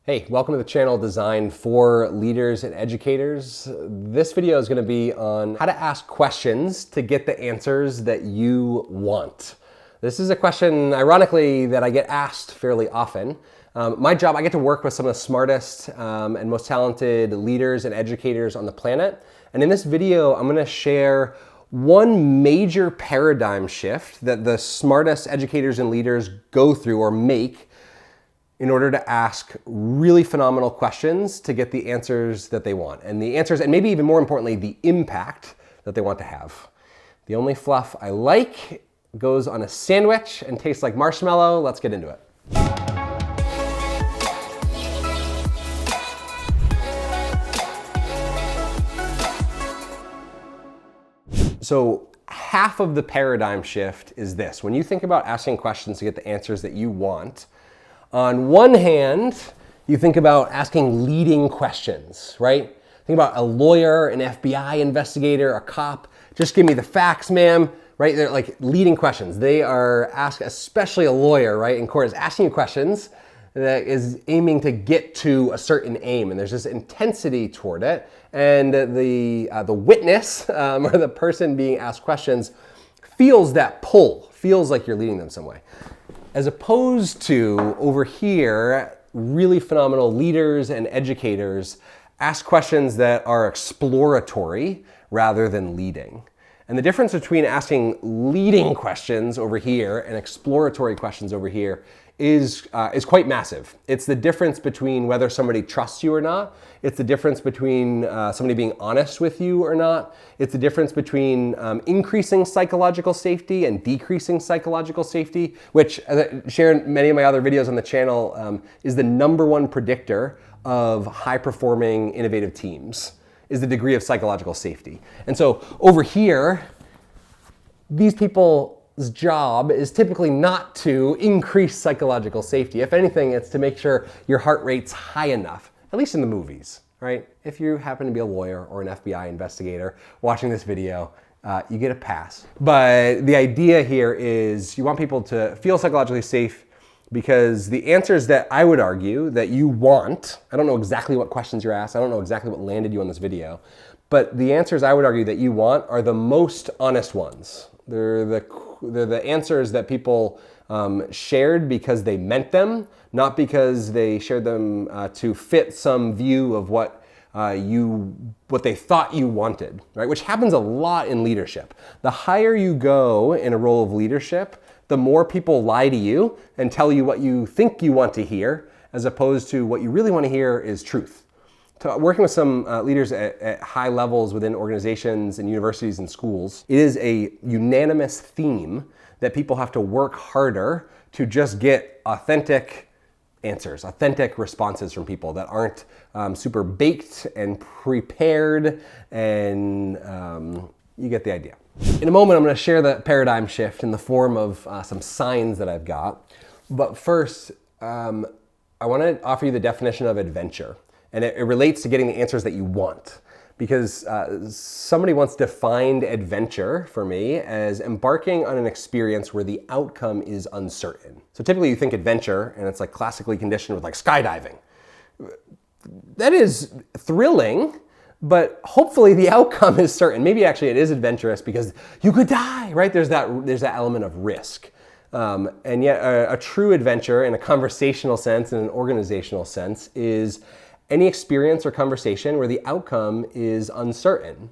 Hey, welcome to the channel designed for leaders and educators. This video is going to be on how to ask questions to get the answers that you want. This is a question, ironically, that I get asked fairly often. My job, I get to work with some of the smartest and most talented leaders and educators on the planet. And in this video, I'm going to share one major paradigm shift that the smartest educators and leaders go through or make in order to ask really phenomenal questions to get the answers that they want. And the answers, and maybe even more importantly, the impact that they want to have. The only fluff I like goes on a sandwich and tastes like marshmallow. Let's get into it. So half of the paradigm shift is this. When you think about asking questions to get the answers that you want, on one hand, you think about asking leading questions, right? Think about a lawyer, an FBI investigator, a cop. Just give me the facts, ma'am, right? They're like leading questions. They are asking, especially a lawyer, right, in court is asking you questions that is aiming to get to a certain aim, and there's this intensity toward it. And the witness or the person being asked questions feels that pull, feels like you're leading them some way. As opposed to over here, really phenomenal leaders and educators ask questions that are exploratory rather than leading. And the difference between asking leading questions over here and exploratory questions over here is quite massive. It's the difference between whether somebody trusts you or not. It's the difference between somebody being honest with you or not. It's the difference between increasing psychological safety and decreasing psychological safety, which, as I shared in many of my other videos on the channel, is the number1 predictor of high-performing, innovative teams, is the degree of psychological safety. And so over here, these people's job is typically not to increase psychological safety. If anything, it's to make sure your heart rate's high enough, at least in the movies, right? If you happen to be a lawyer or an FBI investigator watching this video, you get a pass. But the idea here is you want people to feel psychologically safe because the answers that I would argue that you want, I don't know exactly what questions you're asked, I don't know exactly what landed you on this video, but the answers I would argue that you want are the most honest ones. They're the answers that people shared because they meant them, not because they shared them to fit some view of what they thought you wanted, right? Which happens a lot in leadership. The higher you go in a role of leadership, the more people lie to you and tell you what you think you want to hear, as opposed to what you really want to hear is truth. Working with some leaders at high levels within organizations and universities and schools, it is a unanimous theme that people have to work harder to just get authentic answers, authentic responses from people that aren't super baked and prepared, and you get the idea. In a moment, I'm going to share the paradigm shift in the form of some signs that I've got. But first, I want to offer you the definition of adventure. And it relates to getting the answers that you want. Because somebody once defined adventure for me as embarking on an experience where the outcome is uncertain. So typically you think adventure, and it's like classically conditioned with like skydiving. That is thrilling, but hopefully the outcome is certain. Maybe actually it is adventurous because you could die, right? There's that element of risk. And yet a true adventure in a conversational sense and an organizational sense is any experience or conversation where the outcome is uncertain.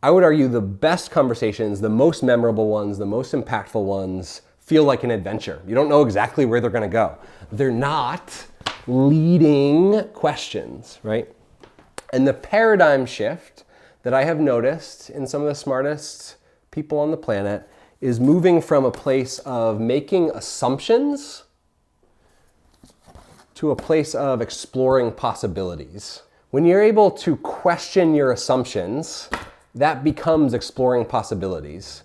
I would argue the best conversations, the most memorable ones, the most impactful ones feel like an adventure. You don't know exactly where they're going to go. They're not leading questions, right? And the paradigm shift that I have noticed in some of the smartest people on the planet is moving from a place of making assumptions to a place of exploring possibilities. When you're able to question your assumptions, that becomes exploring possibilities.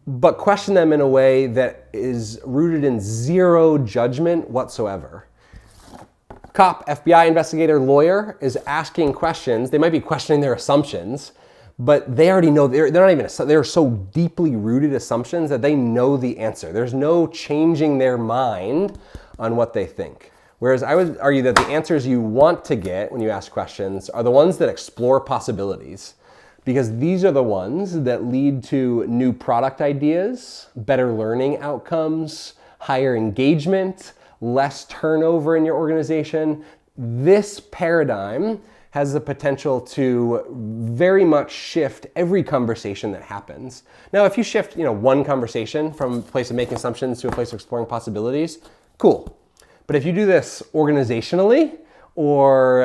But question them in a way that is rooted in zero judgment whatsoever. Cop, FBI investigator, lawyer is asking questions. They might be questioning their assumptions, but they already know, they're so deeply rooted assumptions that they know the answer. There's no changing their mind on what they think. Whereas I would argue that the answers you want to get when you ask questions are the ones that explore possibilities, because these are the ones that lead to new product ideas, better learning outcomes, higher engagement, less turnover in your organization. This paradigm has the potential to very much shift every conversation that happens. Now, if you shift, one conversation from a place of making assumptions to a place of exploring possibilities, cool. But if you do this organizationally, or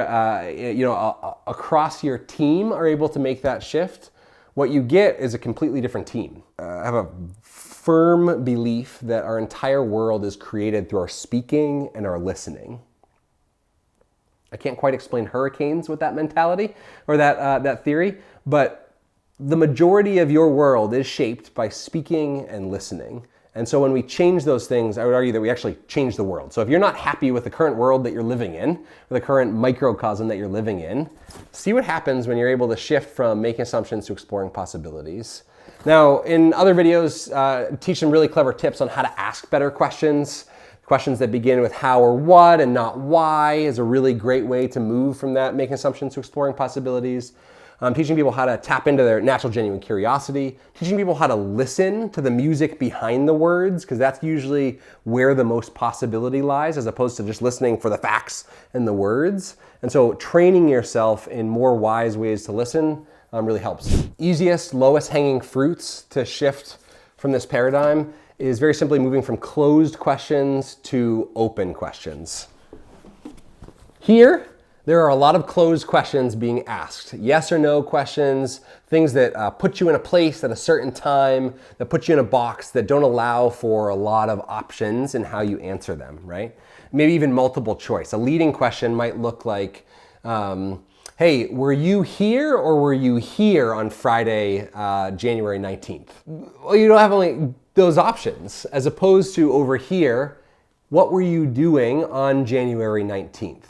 across your team are able to make that shift, what you get is a completely different team. I have a firm belief that our entire world is created through our speaking and our listening. I can't quite explain hurricanes with that mentality or that theory, but the majority of your world is shaped by speaking and listening. And so when we change those things, I would argue that we actually change the world. So if you're not happy with the current world that you're living in, or the current microcosm that you're living in, see what happens when you're able to shift from making assumptions to exploring possibilities. Now, in other videos, teach some really clever tips on how to ask better questions. Questions that begin with how or what and not why is a really great way to move from that making assumptions to exploring possibilities. Teaching people how to tap into their natural, genuine curiosity. Teaching people how to listen to the music behind the words, because that's usually where the most possibility lies, as opposed to just listening for the facts and the words. And so training yourself in more wise ways to listen really helps. Easiest, lowest hanging fruits to shift from this paradigm is very simply moving from closed questions to open questions. Here, there are a lot of closed questions being asked. Yes or no questions, things that put you in a place at a certain time, that put you in a box, that don't allow for a lot of options in how you answer them, right? Maybe even multiple choice. A leading question might look like, hey, were you here or were you here on Friday, January 19th? Well, you don't have only those options, as opposed to over here, what were you doing on January 19th?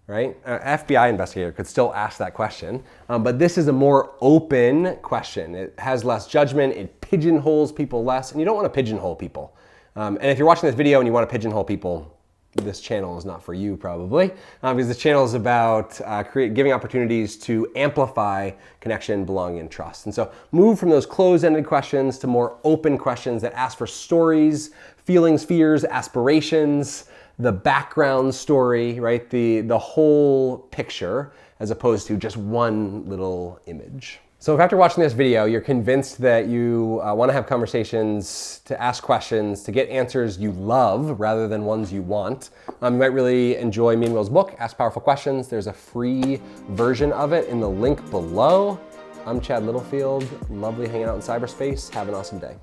Right? An FBI investigator could still ask that question, but this is a more open question. It has less judgment, it pigeonholes people less, and you don't want to pigeonhole people. And if you're watching this video and you want to pigeonhole people, this channel is not for you probably, because this channel is about giving opportunities to amplify connection, belonging, and trust. And so move from those closed-ended questions to more open questions that ask for stories, feelings, fears, aspirations, the background story, right? The whole picture, as opposed to just one little image. So if after watching this video, you're convinced that you want to have conversations, to ask questions, to get answers you love rather than ones you want, you might really enjoy me and Will's book, Ask Powerful Questions. There's a free version of it in the link below. I'm Chad Littlefield. Lovely hanging out in cyberspace. Have an awesome day.